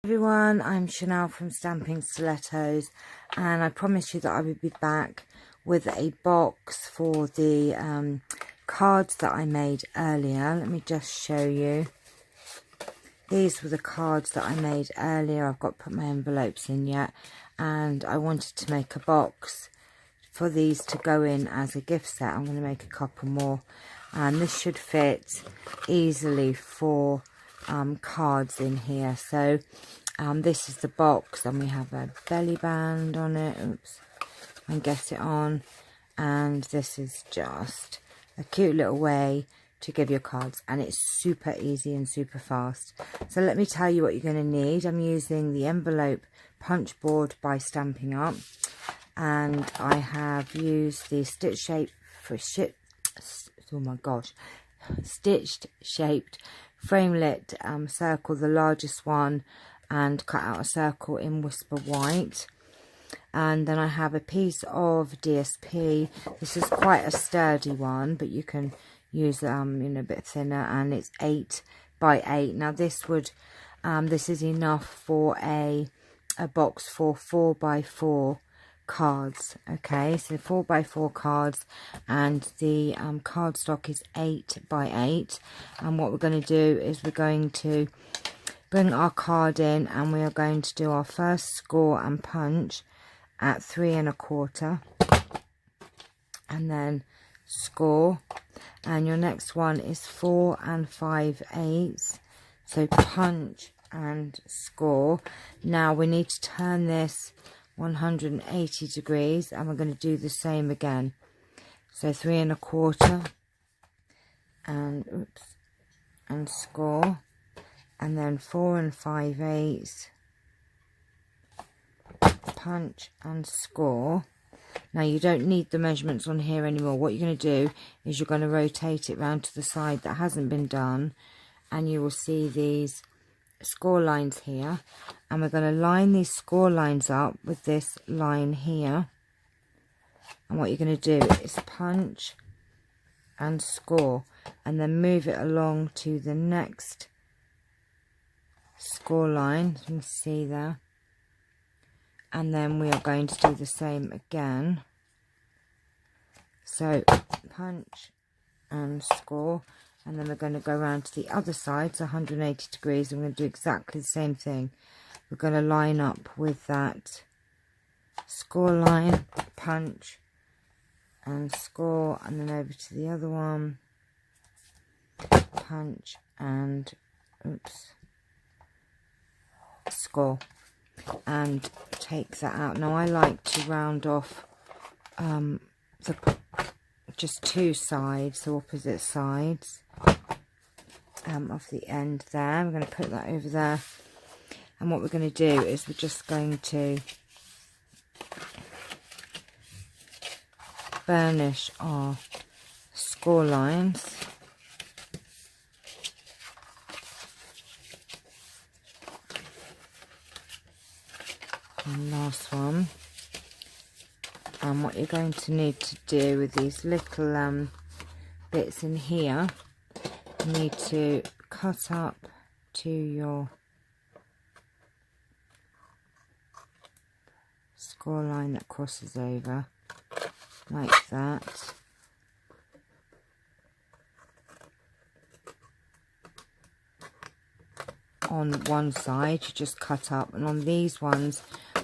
Everyone, I'm Chanel from Stampin Stilettos, and I promised you that I would be back with a box for the cards that I made earlier. Let me just show you. These were the cards that I made earlier. I've got to put my envelopes in yet, and I wanted to make a box for these to go in as a gift set. I'm going to make a couple more, and this should fit easily for cards in here. So this is the box, and we have a belly band on it. Oops, and get it on. And this is just a cute little way to give your cards, and it's super easy and super fast. So let me tell you what you're going to need. I'm using the envelope punch board by Stampin' Up, and I have used the stitched shaped framelit circle, the largest one, and cut out a circle in Whisper White. And then I have a piece of DSP. This is quite a sturdy one, but you can use a bit thinner, and it's 8 by 8. Now this would this is enough for a box for 4 by 4 cards. Okay, so 4 by 4 cards, and the cardstock is 8 by 8. And what we're going to do is we're going to bring our card in, and we are going to do our first score and punch at 3 1/4, and then score, and your next one is 4 5/8, so punch and score. Now we need to turn this 180 degrees, and we're going to do the same again. So 3 1/4 and score, and then 4 5/8, punch and score. Now you don't need the measurements on here anymore. What you're going to do is you're going to rotate it round to the side that hasn't been done, and you will see these score lines here, and we're going to line these score lines up with this line here. And what you're going to do is punch and score, and then move it along to the next score line, as you can see there. And then we are going to do the same again. So punch and score, and then we're going to go around to the other side, so 180 degrees, and we're going to do exactly the same thing. We're going to line up with that score line, punch and score, and then over to the other one, punch and score, and take that out. Now I like to round off just 2 sides, so opposite sides of the end there. We're going to put that over there, and what we're going to do is we're just going to burnish our score lines. And last one. And what you're going to need to do with these little bits in here, you need to cut up to your score line that crosses over, like that. On one side you just cut up, and on these ones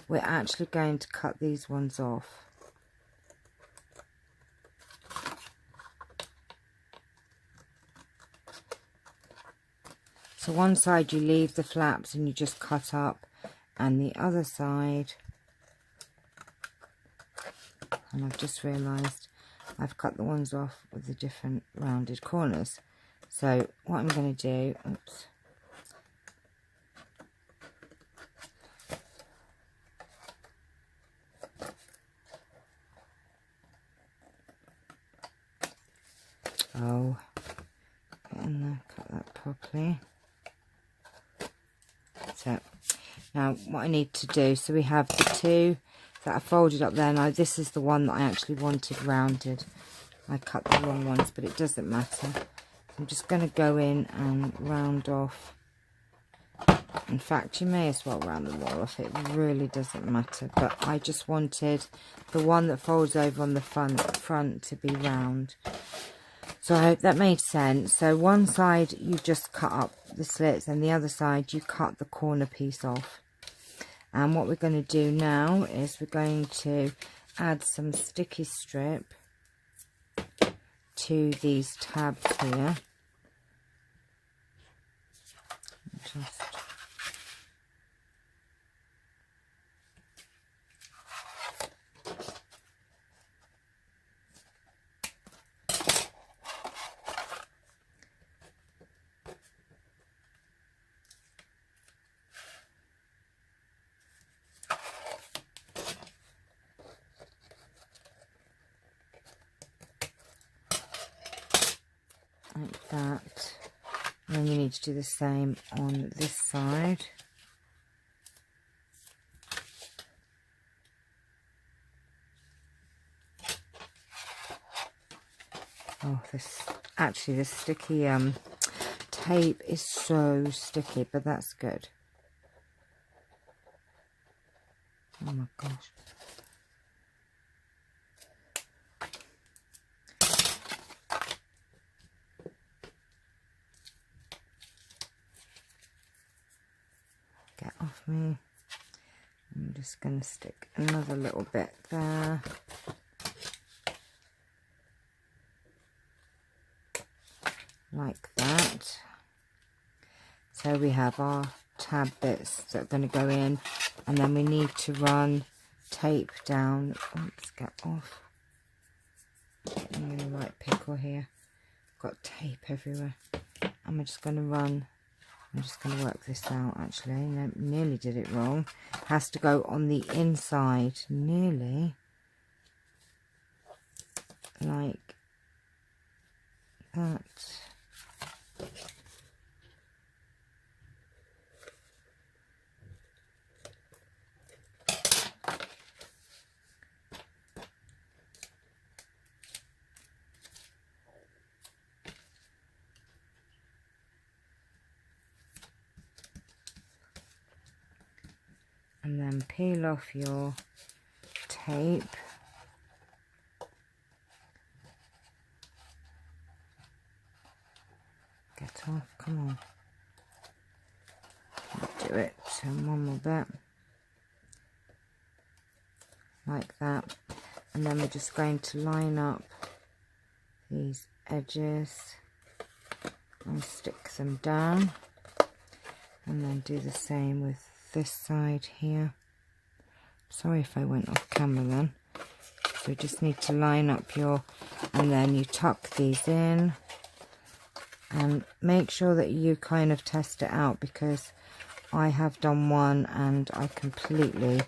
we're actually going to cut these ones off. So one side you leave the flaps and you just cut up, and the other side, and I've just realised I've cut the ones off with the different rounded corners. So what I'm going to do, get in there, cut that properly. So now what I need to do, so we have the 2 that are folded up there. Now this is the one that I actually wanted rounded. I cut the wrong ones, but it doesn't matter. I'm just going to go in and round off In fact, you may as well round the wall off. It really doesn't matter. But I just wanted the one that folds over on the front to be round. So I hope that made sense. So one side you just cut up the slits, and the other side you cut the corner piece off. And what we're going to do now is we're going to add some sticky strip to these tabs here. Just like that, and then you need to do the same on this side. Oh, this sticky tape is so sticky, but that's good. Oh my gosh. Get off me. I'm just going to stick another little bit there. Like that. So we have our tab bits that are going to go in, and then we need to run tape down. Oops, get off. I'm in the right pickle here. Got tape everywhere. And we're just going to run. I'm just going to work this out actually. No, nearly did it wrong. Has to go on the inside. Nearly. Like that. And then peel off your tape. Get off, come on. Do it, and one more bit. Like that. And then we're just going to line up these edges and stick them down. And then do the same with this side here. Sorry if I went off camera then. So you just need to line up your, and then you tuck these in, and make sure that you kind of test it out, because I have done one and I completely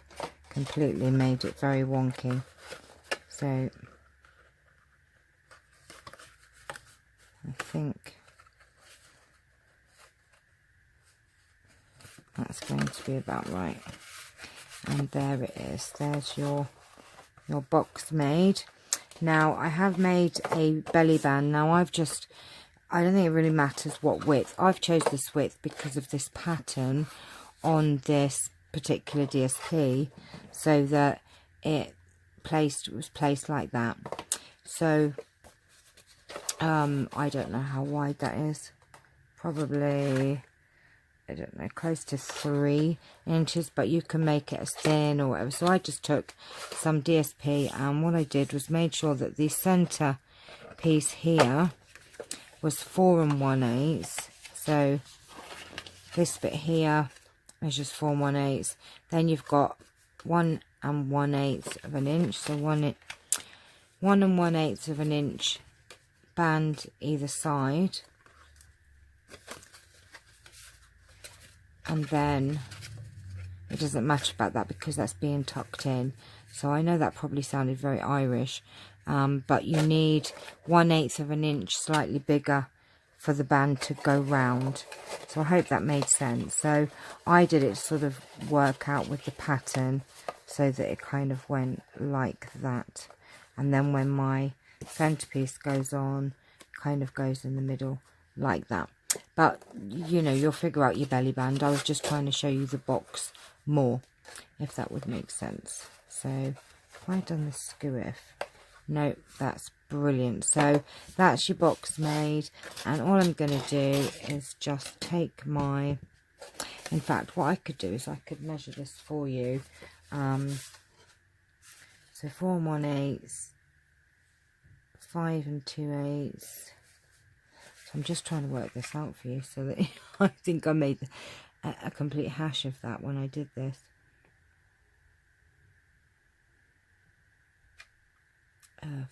made it very wonky. So I think that's going to be about right. And there it is. There's your box made. Now I have made a belly band. Now I don't think it really matters what width. I've chose this width because of this pattern on this particular DSP, so that it was placed like that. So I don't know how wide that is. Probably, I don't know, close to 3 inches, but you can make it as thin or whatever. So I just took some DSP, and what I did was made sure that the center piece here was 4 1/8. So this bit here is just 4 1/8. Then you've got 1 1/8 of an inch. So 1 1/8 of an inch band either side. And then it doesn't matter about that because that's being tucked in. So I know that probably sounded very Irish, but you need 1/8 of an inch slightly bigger for the band to go round. So I hope that made sense. So I did it sort of work out with the pattern so that it kind of went like that. And then when my centerpiece goes on, it kind of goes in the middle like that. but you know, you'll figure out your belly band. I was just trying to show you the box more, if that would make sense. So have I done the skew-if? No, that's brilliant. So that's your box made, and all I'm going to do is just take my, in fact what I could do is I could measure this for you. So 4 1/8, 5 2/8. So I'm just trying to work this out for you so that I think I made a complete hash of that when I did this.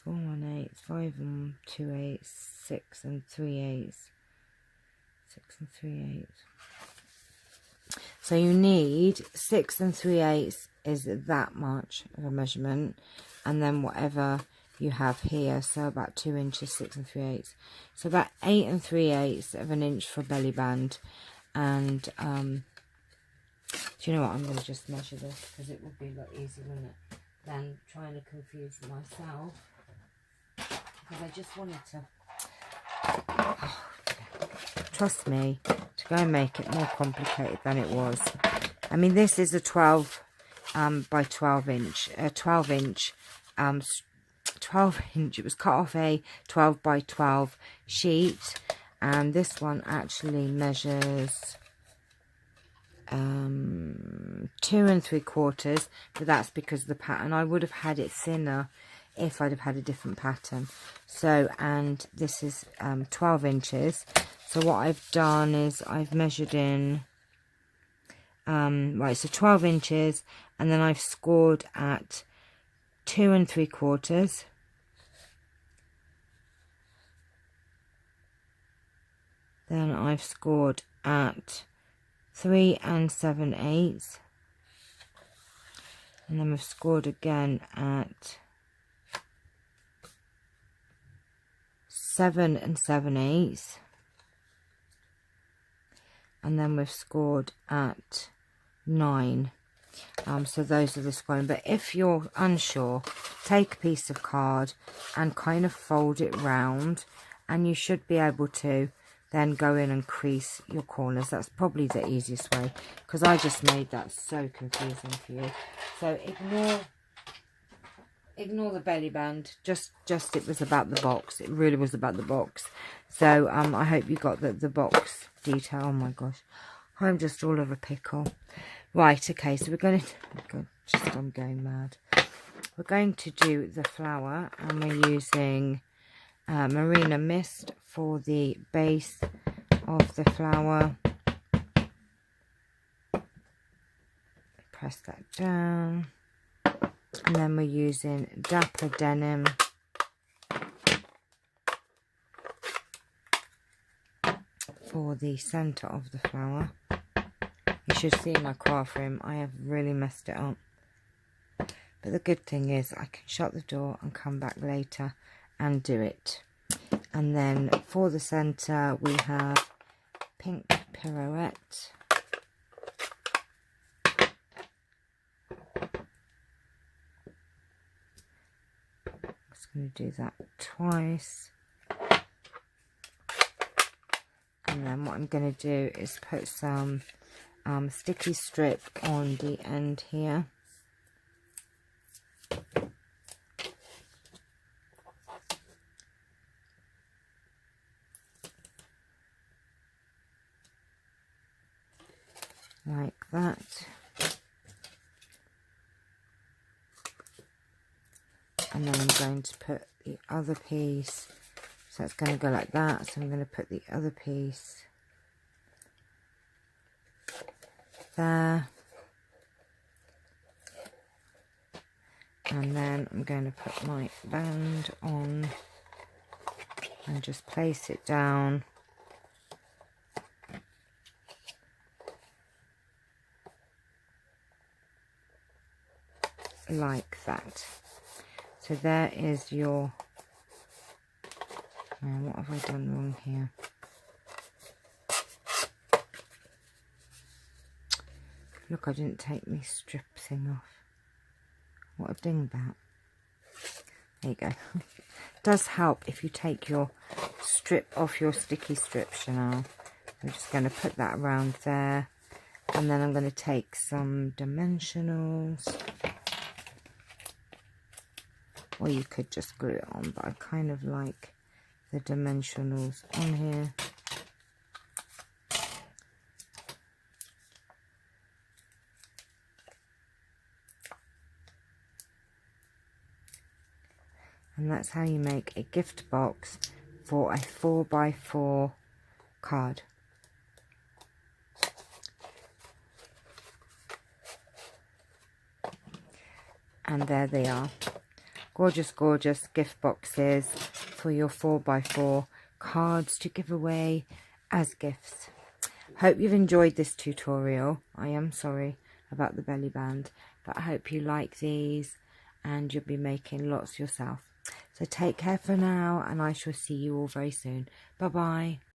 4 1/8, 5 2/8, 6 3/8, 6 3/8. So you need 6 3/8 is that much of a measurement, and then whatever you have here, so about 2 inches, 6 3/8. So about 8 3/8 of an inch for belly band. And do you know what? I'm going to just measure this because it would be a lot easier, wouldn't it, than trying to confuse myself. Because I just wanted to, trust me, to go and make it more complicated than it was. I mean, this is a 12 by 12 inch, 12 inch, it was cut off a 12 by 12 sheet, and this one actually measures 2 3/4, but that's because of the pattern. I would have had it thinner if I'd have had a different pattern. So, and this is 12 inches. So what I've done is I've measured in right, so 12 inches, and then I've scored at 2 3/4. Then I've scored at 3 7/8, and then we've scored again at 7 7/8, and then we've scored at 9. So those are the scoring. But if you're unsure, take a piece of card and kind of fold it round, and you should be able to then go in and crease your corners. That's probably the easiest way, because I just made that so confusing for you. So ignore the belly band. Just it was about the box. It really was about the box. So I hope you got the box detail. Oh my gosh, I'm just all over pickle. Right, okay, so we're going to I'm going mad. We're going to do the flower, and we're using Marina Mist for the base of the flower. Press that down, and then we're using Dapper Denim for the center of the flower. You should see my craft room. I have really messed it up, but the good thing is I can shut the door and come back later and do it. And then for the center we have Pink Pirouette. I'm just going to do that twice. And then what I'm going to do is put some sticky strip on the end here. Like that. And then I'm going to put the other piece, so it's going to go like that. So I'm going to put the other piece there, and then I'm going to put my band on and just place it down like that. So there is your, what have I done wrong here? Look, I didn't take my strip thing off. What a dingbat. There you go. It does help if you take your strip off your sticky strip, Chanel. I'm just going to put that around there, and then I'm going to take some dimensionals, or you could just glue it on, but I kind of like the dimensionals on here. And that's how you make a gift box for a 4x4 card. And there they are. Gorgeous, gorgeous gift boxes for your 4x4 cards to give away as gifts. Hope you've enjoyed this tutorial. I am sorry about the belly band, but I hope you like these and you'll be making lots yourself. So take care for now, and I shall see you all very soon. Bye bye.